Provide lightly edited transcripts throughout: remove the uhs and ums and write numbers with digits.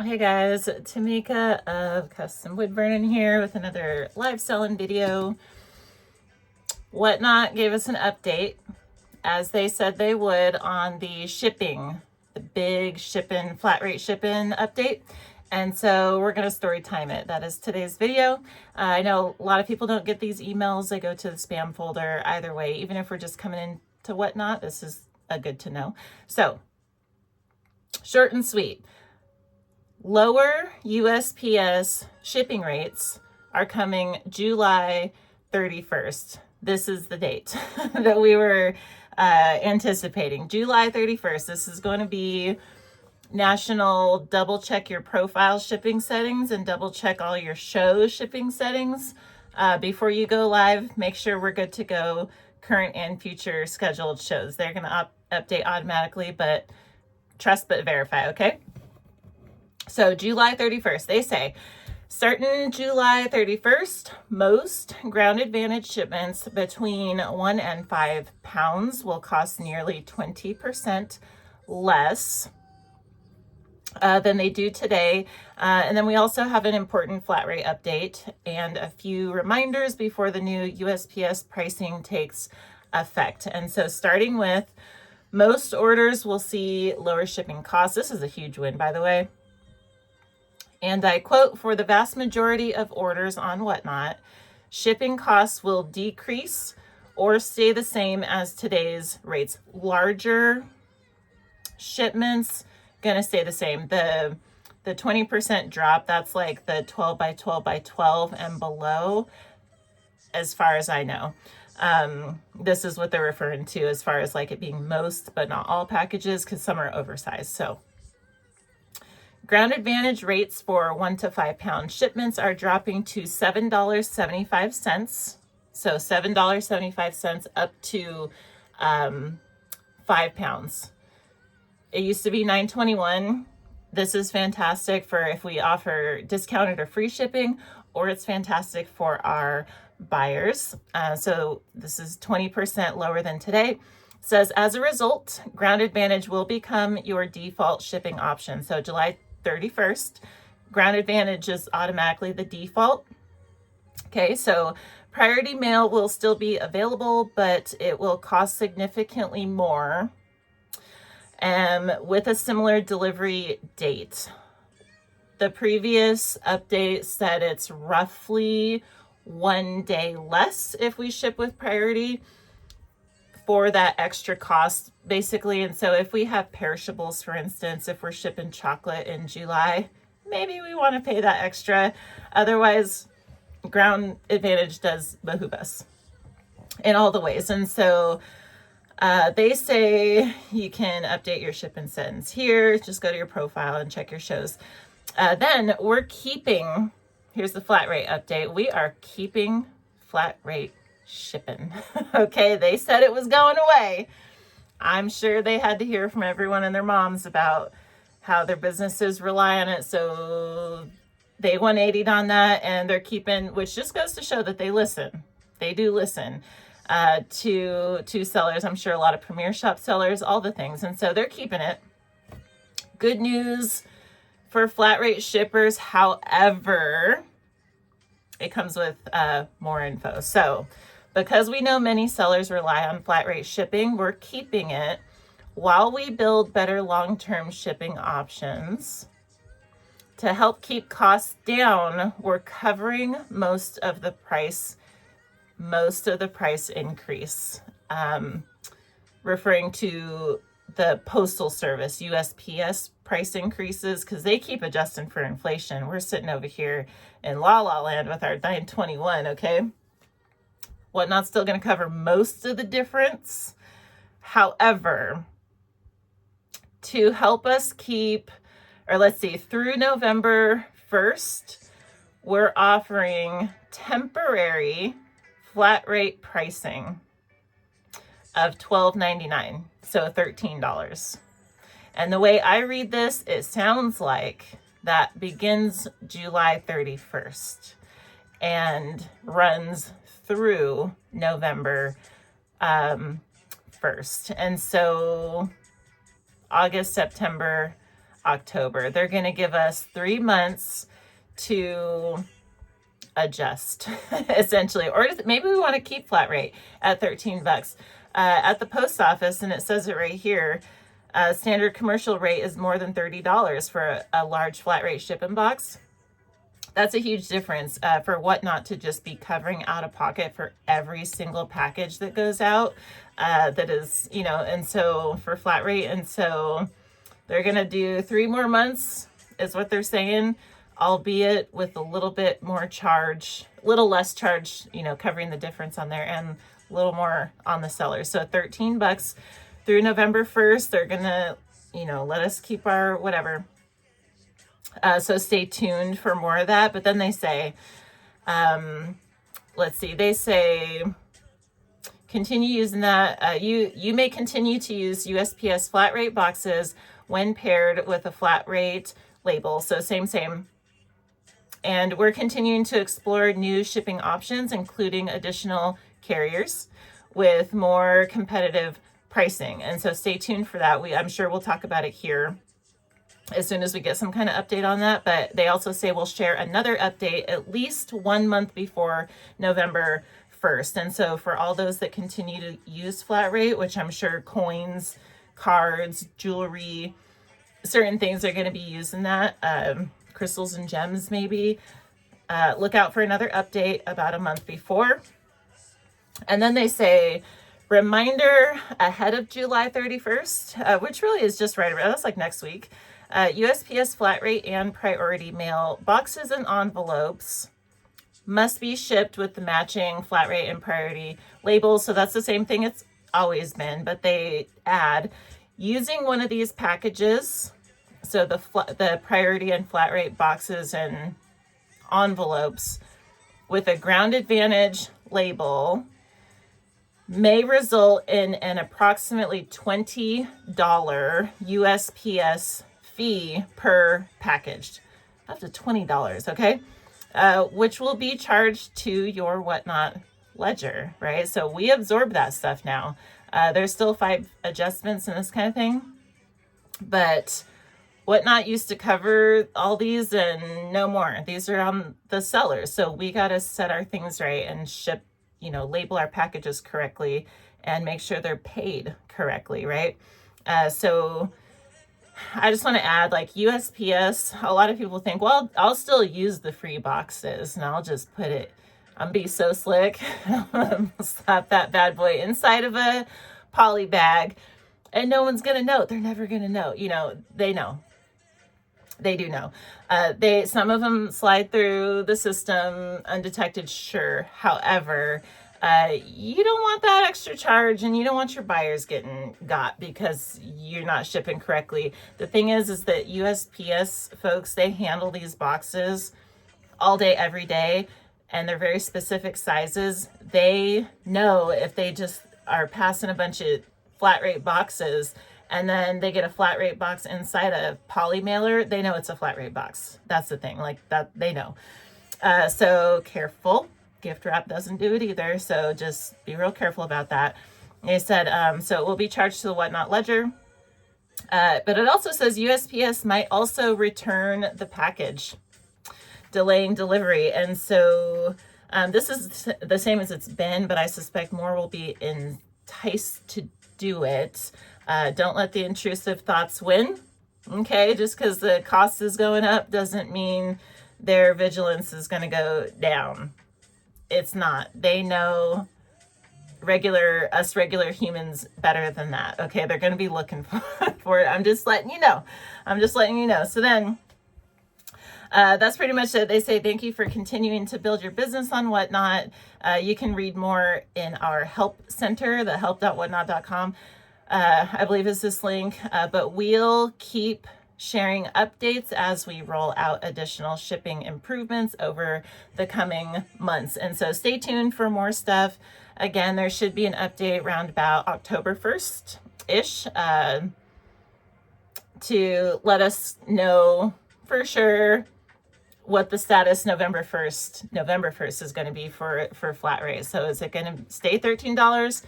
Hey guys, Tamika of Custom Wood Burning here with another live selling video. Whatnot gave us an update, as they said they would, on the shipping, the big shipping, flat rate shipping update. And so we're going to story time it. That is today's video. I know a lot of people don't get these emails. They go to the spam folder. Either way, even if we're just coming in to Whatnot, this is a good to know. So short and sweet. Lower USPS shipping rates are coming July 31st. This is the date that we were anticipating. July 31st. This is going to be National Double Check Your Profile shipping settings and double check all your show shipping settings before you go live. Make sure we're good to go. Current and future scheduled shows. They're going to update automatically, but trust but verify, okay? So July 31st, they say, starting July 31st, most Ground Advantage shipments between 1 and 5 pounds will cost nearly 20% less than they do today. And then we also have an important flat rate update and a few reminders before the new USPS pricing takes effect. And so starting with most orders will see lower shipping costs. This is a huge win, by the way. And I quote, for the vast majority of orders on Whatnot, shipping costs will decrease or stay the same as today's rates. Larger shipments, gonna stay the same. The 20% drop, that's like the 12 by 12 by 12 and below, as far as I know. This is what they're referring to as far as like it being most, but not all packages, because some are oversized. So Ground Advantage rates for 1 to 5 pound shipments are dropping to $7.75. So $7.75 up to 5 pounds. It used to be $9.21. This is fantastic for if we offer discounted or free shipping, or it's fantastic for our buyers. So this is 20% lower than today. Says, as a result, Ground Advantage will become your default shipping option. So July 31st, Ground Advantage is automatically the default. Okay, so priority mail will still be available, but it will cost significantly more with a similar delivery date. The previous update said it's roughly 1 day less if we ship with priority for that extra cost, basically. And so if we have perishables, for instance, if we're shipping chocolate in July, maybe we want to pay that extra. Otherwise, Ground Advantage does behoove us in all the ways. And so they say you can update your shipping settings here. Just go to your profile and check your shows. Then we're keeping, here's the flat rate update. We are keeping flat rate shipping. Okay, they said it was going away. I'm sure they had to hear from everyone and their moms about how their businesses rely on it. So they 180'd on that, and they're keeping, which just goes to show that they listen. They do listen to sellers. I'm sure a lot of Premier Shop sellers, all the things. And so they're keeping it. Good news for flat rate shippers. However, it comes with more info. So because we know many sellers rely on flat rate shipping, we're keeping it while we build better long-term shipping options. To help keep costs down, we're covering most of the price increase, referring to the Postal Service, USPS price increases, because they keep adjusting for inflation. We're sitting over here in La La Land with our 921, okay? Whatnot's still going to cover most of the difference. However, to help us keep, or let's see, through November 1st, we're offering temporary flat rate pricing of $12.99, so $13. And the way I read this, it sounds like that begins July 31st and runs through November 1st. And so August, September, October. They're going to give us 3 months to adjust, essentially, or maybe we want to keep flat rate at 13 bucks. At the post office, and it says it right here, standard commercial rate is more than $30 for a large flat rate shipping box. That's a huge difference for Whatnot to just be covering out of pocket for every single package that goes out. That is, and so for flat rate, and so they're gonna do 3 more months, is what they're saying, albeit with a little bit more charge, a little less charge, covering the difference on there, and a little more on the seller. So 13 bucks through November 1st. They're gonna, let us keep our whatever. So stay tuned for more of that. But then they say, let's see, they say, continue using that. You may continue to use USPS flat rate boxes when paired with a flat rate label. So same. And we're continuing to explore new shipping options, including additional carriers with more competitive pricing. And so stay tuned for that. I'm sure we'll talk about it here as soon as we get some kind of update on that. But they also say we'll share another update at least 1 month before November 1st. And so for all those that continue to use flat rate, which I'm sure coins, cards, jewelry, certain things are going to be using that, crystals and gems maybe, look out for another update about a month before. And then they say, reminder ahead of July 31st, which really is just right around, that's like next week. USPS flat rate and priority mail boxes and envelopes must be shipped with the matching flat rate and priority labels. So that's the same thing it's always been, but they add using one of these packages. So the priority and flat rate boxes and envelopes with a Ground Advantage label may result in an approximately $20 USPS fee per package, up to $20, okay? Which will be charged to your Whatnot ledger, right? So we absorb that stuff now. There's still 5 adjustments and this kind of thing, but Whatnot used to cover all these and no more. These are on the sellers. So we got to set our things right and ship, label our packages correctly and make sure they're paid correctly, right? So I just want to add, like USPS, a lot of people think, well, I'll still use the free boxes and I'll just put it, I'm be so slick, slap that bad boy inside of a poly bag and no one's going to know. They're never going to know. They know. They do know. Some of them slide through the system undetected, sure. However, you don't want that extra charge and you don't want your buyers getting got because you're not shipping correctly. The thing is that USPS folks, they handle these boxes all day, every day, and they're very specific sizes. They know if they just are passing a bunch of flat rate boxes and then they get a flat rate box inside a poly mailer, they know it's a flat rate box. That's the thing, like that, they know. So careful. Gift wrap doesn't do it either. So just be real careful about that. They said, so it will be charged to the Whatnot ledger. But it also says USPS might also return the package, delaying delivery. And so this is the same as it's been, but I suspect more will be enticed to do it. Don't let the intrusive thoughts win. Okay, just because the cost is going up doesn't mean their vigilance is going to go down. It's not. They know regular humans better than that. Okay, they're going to be looking for it. I'm just letting you know. So then that's pretty much it. They say thank you for continuing to build your business on Whatnot. You can read more in our help center, the help.whatnot.com. I believe is this link, but we'll keep sharing updates as we roll out additional shipping improvements over the coming months. And so stay tuned for more stuff. Again, there should be an update around about October 1st-ish to let us know for sure what the status November 1st is going to be for flat rate. So is it going to stay $13?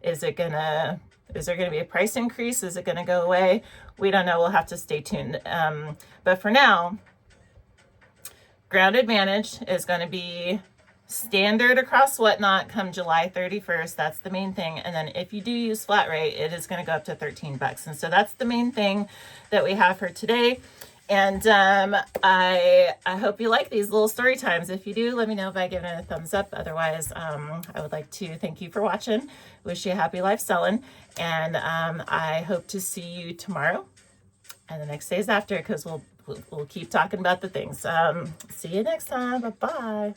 Is it going to Is there going to be a price increase? Is it going to go away? We don't know. We'll have to stay tuned. But for now, Ground Advantage is going to be standard across Whatnot come July 31st. That's the main thing. And then if you do use flat rate, it is going to go up to $13. And so that's the main thing that we have for today. And I hope you like these little story times. If you do, let me know by giving it a thumbs up. Otherwise, I would like to thank you for watching. Wish you a happy life selling. And I hope to see you tomorrow and the next days after, because we'll keep talking about the things. See you next time. Bye-bye.